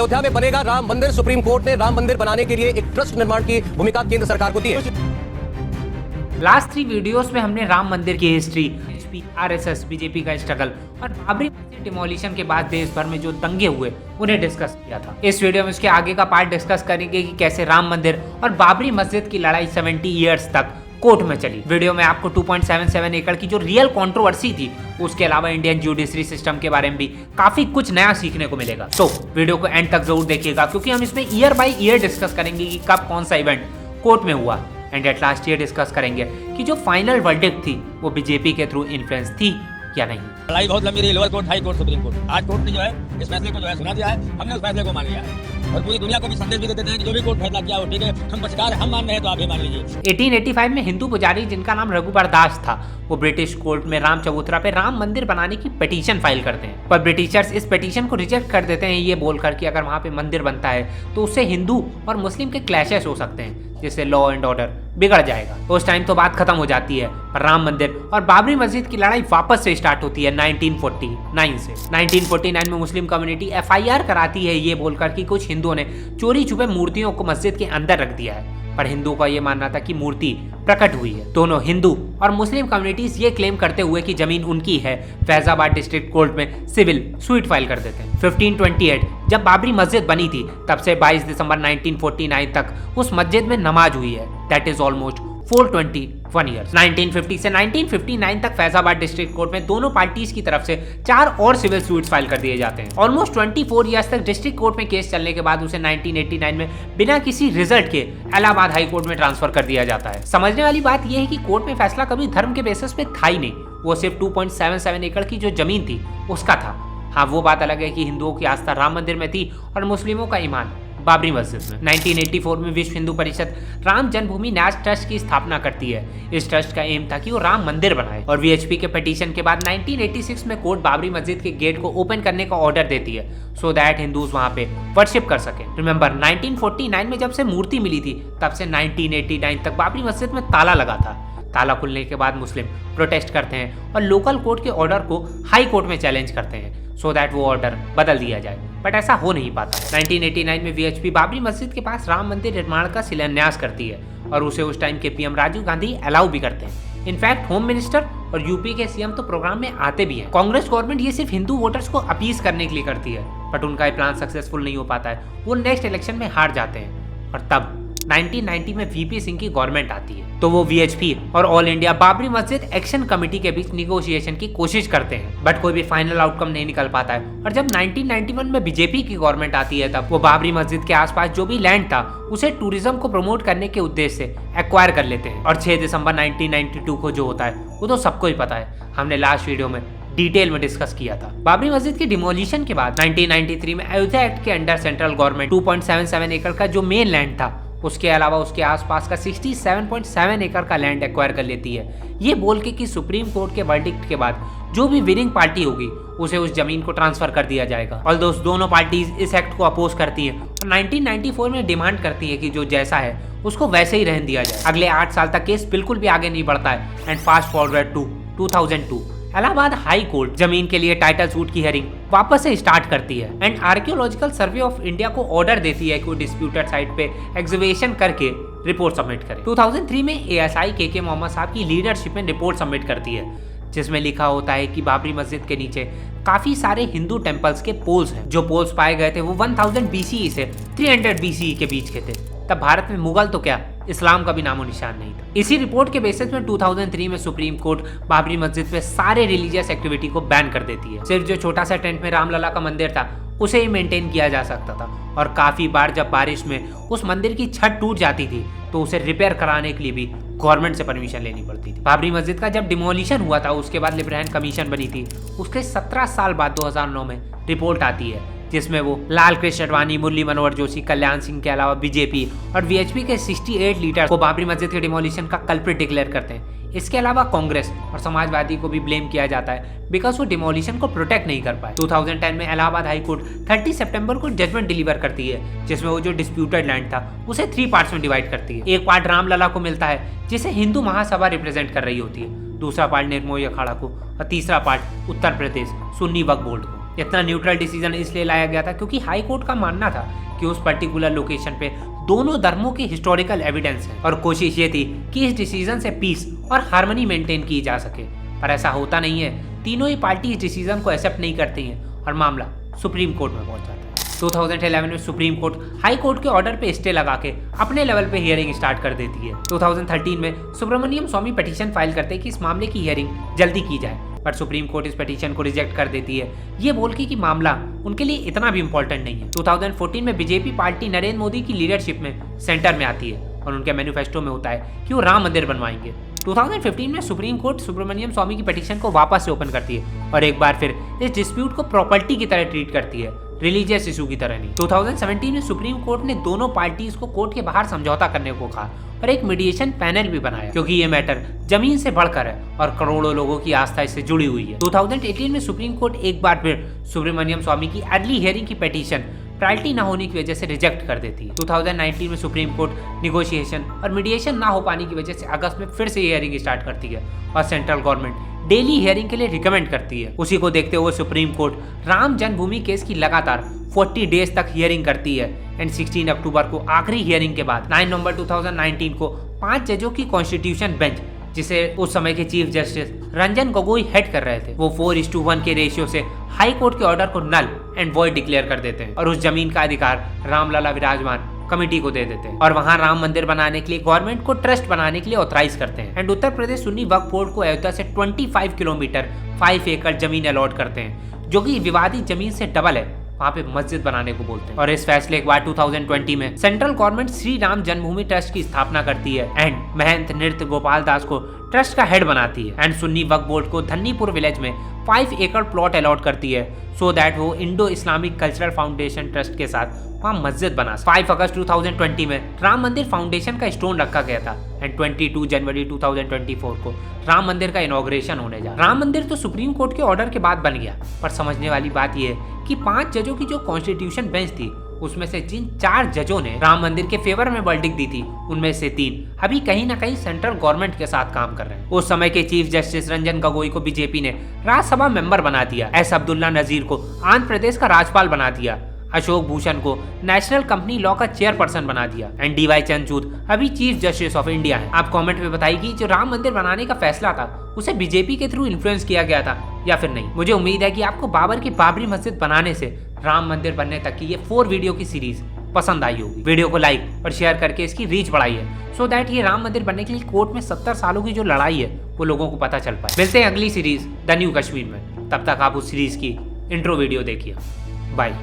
अयोध्या में बनेगा राम मंदिर। सुप्रीम कोर्ट ने राम मंदिर बनाने के लिए एक ट्रस्ट निर्माण की भूमिका केंद्र सरकार को दी है। लास्ट 3 वीडियोस में हमने राम मंदिर की हिस्ट्री, आरएसएस, बीजेपी का स्ट्रगल और बाबरी मस्जिद डिमोलिशन के बाद देश भर में जो दंगे हुए उन्हें डिस्कस किया था। इस वीडियो में उसके आगे का पार्ट डिस्कस करेंगे कि कैसे राम मंदिर और बाबरी मस्जिद की लड़ाई 70 इयर्स तक कोर्ट में चली। वीडियो में आपको 2.77 एकड़ की जो रियल कंट्रोवर्सी थी, उसके अलावा इंडियन जुडिशरी सिस्टम के बारे में भी काफी कुछ नया सीखने को मिलेगा। तो वीडियो को एंड तक जरूर देखिएगा, क्योंकि हम इसमें ईयर बाय ईयर डिस्कस करेंगे कि कब कौन सा इवेंट कोर्ट में हुआ, and at last year discuss करेंगे कि जो फाइनल वर्डिक्ट थी वो बीजेपी के थ्रू इन्फ्लुएंस थी या नहीं। लड़ाई बहुत लंबी रही, lower court, high court, supreme court. आज कोर्ट ने जो है इस फैसले को जो है सुना दिया है, हमने उस फैसले को मान लिया है और पूरी दुनिया को भी संदेश भी देते हैं कि जो भी कोर्ट फैसला किया हो ठीक है, हम पक्षकार हम मान रहे हैं तो आप भी मान लीजिए। 1885 में हिंदू पुजारी जिनका नाम रघुबर दास था, वो ब्रिटिश कोर्ट में राम चबूतरा पे राम मंदिर बनाने की पिटीशन फाइल करते हैं, पर ब्रिटिशर्स इस पिटीशन को रिजेक्ट कर देते हैं, ये बोलकर कि अगर वहाँ पे मंदिर बनता है तो उससे हिंदू और मुस्लिम के क्लैशेस हो सकते हैं, जिससे लॉ एंड ऑर्डर बिगड़ जाएगा। उस टाइम तो बात खत्म हो जाती है, पर राम मंदिर और बाबरी मस्जिद की लड़ाई वापस से स्टार्ट होती है 1949 से। 1949 में मुस्लिम कम्युनिटी एफआईआर कराती है ये बोलकर कि कुछ हिंदुओं ने चोरी छुपे मूर्तियों को मस्जिद के अंदर रख दिया है, पर हिंदू का ये मानना था कि मूर्ति प्रकट हुई है। दोनों हिंदू और मुस्लिम कम्युनिटीज ये क्लेम करते हुए कि जमीन उनकी है, फैजाबाद डिस्ट्रिक्ट कोर्ट में सिविल सूट फाइल कर देते हैं। 1528 जब बाबरी मस्जिद बनी थी, तब से 22 दिसंबर 1949 तक उस मस्जिद में नमाज हुई है, दैट इज ऑलमोस्ट 421 ईयर्स। 1950 से 1959 तक फैजाबाद डिस्ट्रिक्ट कोर्ट में दोनों पार्टीज की तरफ से 4 और सिविल सूट्स फाइल कर दिए जाते हैं। ऑलमोस्ट 24 ईयर्स तक डिस्ट्रिक्ट कोर्ट में केस चलने के बाद उसे 1989 में बिना किसी रिजल्ट के इलाहाबाद हाई कोर्ट में ट्रांसफर कर दिया जाता है। समझने वाली बात यह है कि कोर्ट में फैसला कभी धर्म के बेसिस पे था ही नहीं, वो सिर्फ 2.77 एकड़ की जो जमीन थी उसका था। हाँ, वो बात अलग है कि हिंदुओं की आस्था राम मंदिर में थी और मुस्लिमों का ईमान बाबरी मस्जिद में। 1984 में विश्व हिंदू परिषद राम जन्मभूमि न्यास ट्रस्ट की स्थापना करती है। इस ट्रस्ट का एम था कि वो राम मंदिर बनाए, और वीएचपी के पिटीशन के बाद 1986 में कोर्ट बाबरी मस्जिद के गेट को ओपन करने का ऑर्डर देती है, सो दैट हिंदूज वहां पे वर्शिप कर सके। रिमेंबर 1949 में जब से मूर्ति मिली थी, तब से 1989 तक बाबरी मस्जिद में ताला लगा था। ताला खुलने के बाद मुस्लिम प्रोटेस्ट करते हैं और लोकल कोर्ट के ऑर्डर को हाई कोर्ट में चैलेंज करते हैं, सो दैट वो ऑर्डर बदल दिया जाए, बट ऐसा हो नहीं पाता। 1989 में वीएचपी बाबरी मस्जिद के पास राम मंदिर निर्माण का शिलान्यास करती है और उसे उस टाइम के पीएम राजीव गांधी अलाउ भी करते हैं। इनफैक्ट होम मिनिस्टर और यूपी के सीएम तो प्रोग्राम में आते भी हैं। कांग्रेस गवर्नमेंट ये सिर्फ हिंदू वोटर्स को अपीज करने के लिए करती है, बट उनका ये प्लान सक्सेसफुल नहीं हो पाता है, वो नेक्स्ट इलेक्शन में हार जाते हैं। और तब 1990 में वीपी सिंह की गवर्नमेंट आती है, तो वो वीएचपी और ऑल इंडिया बाबरी मस्जिद एक्शन कमेटी के बीच निगोशिएशन की कोशिश करते हैं, बट कोई भी फाइनल आउटकम नहीं निकल पाता है। और जब 1991 में बीजेपी की गवर्नमेंट आती है, तब वो बाबरी मस्जिद के आसपास जो भी लैंड था उसे टूरिज्म को प्रमोट करने के उद्देश्य से एक्वायर कर लेते हैं। और 6 दिसंबर 1992 को जो होता है वो तो सबको ही पता है, हमने लास्ट वीडियो में डिटेल में डिस्कस किया था। बाबरी मस्जिद की डिमोलिशन के बाद 1993 में अयोध्या एक्ट के अंडर सेंट्रल गवर्नमेंट 2.77 एकड़ का जो मेन लैंड था, उसके अलावा उसके आसपास का 67.7 एकड़ का लैंड एक्वायर कर लेती है, ये बोल के कि सुप्रीम कोर्ट के वर्डिक्ट के बाद जो भी विनिंग पार्टी होगी उसे उस जमीन को ट्रांसफर कर दिया जाएगा। और दोनों पार्टीज इस एक्ट को अपोज करती हैं और 1994 में डिमांड करती है कि जो जैसा है उसको वैसे ही रहने दिया जाए। अगले 8 साल तक केस बिल्कुल भी आगे नहीं बढ़ता है, and fast forward to 2002 Allahabad high court जमीन के लिए टाइटल सूट की हियरिंग वापस से स्टार्ट करती है, and archaeological survey of India को ऑर्डर देती है कि वो डिस्प्यूटेड साइट पे एग्जीबिशन करके रिपोर्ट सबमिट करे। 2003 में एएसआई के मोहम्मद साहब की लीडरशिप में रिपोर्ट सबमिट करती है, जिसमें लिखा होता है कि बाबरी मस्जिद के नीचे काफी सारे हिंदू टेम्पल्स के पोल्स हैं। जो पोल्स पाए गए थे वो 1000 BCE से 300 BCE के बीच के थे। तब भारत में मुगल तो क्या, इस्लाम का भी नामो निशान नहीं था। इसी रिपोर्ट के बेसिस में 2003 में सुप्रीम कोर्ट बाबरी मस्जिद पे सारे रिलीजियस एक्टिविटी को बैन कर देती है। सिर्फ जो छोटा सा टेंट में रामलला का मंदिर था उसे ही मेंटेन किया जा सकता था, और काफी बार जब बारिश में उस मंदिर की छत टूट जाती थी तो उसे रिपेयर कराने के लिए भी गवर्नमेंट से परमिशन लेनी पड़ती थी। बाबरी मस्जिद का जब डिमोलिशन हुआ था, उसके बाद लिब्रायन कमीशन बनी थी। उसके 17 साल बाद 2009 में रिपोर्ट आती है, जिसमें वो लाल कृष्ण आडवाणी, मुरली मनोहर जोशी, कल्याण सिंह के अलावा बीजेपी और वीएचपी के 68 लीडर को बाबरी मस्जिद के डिमोलिशन का कल्प्रिट डिक्लेयर करते हैं। इसके अलावा कांग्रेस और समाजवादी को भी ब्लेम किया जाता है बिकॉज वो डिमोलिशन को प्रोटेक्ट नहीं कर पाए। 2010 में इलाहाबाद हाई कोर्ट 30 सितंबर को जजमेंट डिलीवर करती है, जिसमें वो जो डिस्प्यूटेड लैंड था उसे 3 पार्ट्स में डिवाइड करती है। एक पार्ट रामलला को मिलता है जिसे हिंदू महासभा रिप्रेजेंट कर रही होती है, दूसरा पार्ट निर्मोही अखाड़ा को, और तीसरा पार्ट उत्तर प्रदेश सुन्नी वक्फ बोर्ड को। इतना न्यूट्रल डिसीजन इसलिए लाया गया था क्योंकि हाई कोर्ट का मानना था कि उस पर्टिकुलर लोकेशन पे दोनों धर्मों के हिस्टोरिकल एविडेंस है और कोशिश ये थी कि इस डिसीजन से पीस और हार्मनी मेंटेन की जा सके। पर ऐसा होता नहीं है, तीनों ही पार्टी इस डिसीजन को एक्सेप्ट नहीं करती हैं और मामला सुप्रीम कोर्ट में पहुंच जाता है। 2011 में सुप्रीम कोर्ट हाई कोर्ट के ऑर्डर पे स्टे लगा के अपने लेवल पे हियरिंग स्टार्ट कर देती है। 2013 में सुब्रमण्यम स्वामी पिटीशन फाइल करते हैं कि इस मामले की हियरिंग जल्दी की जाए, पर सुप्रीम कोर्ट इस पिटीशन को रिजेक्ट कर देती है, ये बोल के कि मामला उनके लिए इतना भी इंपॉर्टेंट नहीं है। 2014 में बीजेपी पार्टी नरेंद्र मोदी की लीडरशिप में सेंटर में आती है और उनके मैनिफेस्टो में होता है कि वो राम मंदिर बनवाएंगे। 2015 में सुप्रीम कोर्ट सुब्रमण्यम स्वामी की पिटीशन को वापस से ओपन करती है और एक बार फिर इस डिस्प्यूट को प्रॉपर्टी की तरह ट्रीट करती है, रिलीजियस इशू की तरह नहीं। 2017 में सुप्रीम कोर्ट ने दोनों पार्टीज को कोर्ट के बाहर समझौता करने को कहा और एक मीडिएशन पैनल भी बनाया क्योंकि ये मैटर जमीन से बढ़कर है और करोड़ों लोगों की आस्था इससे जुड़ी हुई है। 2018 में सुप्रीम कोर्ट एक बार फिर सुब्रमण्यम स्वामी की अर्ली हियरिंग की पिटीशन प्रायोरिटी ना होने की वजह से रिजेक्ट कर देती है। 2019 में सुप्रीम कोर्ट निगोशिएशन और मीडिएशन ना हो पाने की वजह से अगस्त में फिर से हियरिंग स्टार्ट करती है और सेंट्रल गवर्नमेंट डेली हियरिंग के लिए रिकमेंड करती है। उसी को देखते हुए सुप्रीम कोर्ट राम जन्मभूमि केस की लगातार 40 डेज तक हियरिंग करती है एंड 16 अक्टूबर को आखिरी हियरिंग के बाद 9 नवंबर 2019 को 5 जजों की कॉन्स्टिट्यूशन बेंच, जिसे उस समय के chief justice Ranjan Gogoi head कर रहे थे, वो 4:1 के रेशियो से हाई कोर्ट के ऑर्डर को नल एंड वॉइड डिक्लेयर कर देते हैं और उस जमीन का अधिकार रामलला विराजमान कमेटी को दे देते हैं और वहां राम मंदिर बनाने के लिए गवर्नमेंट को ट्रस्ट बनाने के लिए ऑथराइज करते हैं and Uttar Pradesh Sunni Waqf board को अयोध्या से 25 किलोमीटर 5 एकड़ जमीन अलॉट करते हैं, जो कि विवादित जमीन से डबल है, वहाँ पे मस्जिद बनाने को बोलते हैं। और इस फैसले के बाद 2020 में सेंट्रल गवर्नमेंट श्री राम जन्मभूमि ट्रस्ट की स्थापना करती है एंड महंत नृत्य गोपाल दास को ट्रस्ट का हेड बनाती है एंड सुन्नी वक्फ बोर्ड को धन्नीपुर विलेज में 5 एकड़ प्लॉट अलॉट करती है सो दैट वो Indo Islamic cultural foundation trust के साथ वहाँ मस्जिद बना। 5 अगस्त 2020 में राम मंदिर फाउंडेशन का स्टोन रखा गया था एंड 22 जनवरी 2024 को राम मंदिर का इनॉग्रेशन होने जा रहा। राम मंदिर तो सुप्रीम कोर्ट के ऑर्डर के बाद बन गया, पर समझने वाली बात यह है कि 5 जजों की जो कॉन्स्टिट्यूशन बेंच थी उसमें से जिन 4 जजों ने राम मंदिर के फेवर में वर्डिक्ट दी थी उनमें से 3 अभी कहीं ना कहीं सेंट्रल गवर्नमेंट के साथ काम कर रहे हैं। उस समय के चीफ जस्टिस रंजन गोगोई को बीजेपी ने राज्यसभा मेंबर बना दिया, एस अब्दुल्ला नजीर को आंध्र प्रदेश का राज्यपाल बना दिया, अशोक भूषण को नेशनल कंपनी लॉ का चेयरपर्सन बना दिया एंड DY चंद्रचूड़ अभी चीफ जस्टिस ऑफ इंडिया है। आप कमेंट में बताइए कि जो राम मंदिर बनाने का फैसला था उसे बीजेपी के थ्रू इन्फ्लुएंस किया गया था या फिर नहीं। मुझे उम्मीद है कि आपको बाबर की बाबरी मस्जिद बनाने से राम मंदिर बनने तक की ये 4 वीडियो की सीरीज पसंद आई होगी। वीडियो को लाइक और शेयर करके इसकी रीच बढ़ाइए सो दैट ये राम मंदिर बनने के लिए कोर्ट में 70 सालों की जो लड़ाई है वो लोगों को पता चल पाए। मिलते हैं अगली सीरीज द न्यू कश्मीर में, तब तक आप उस सीरीज की इंट्रो वीडियो देखिए। बाय।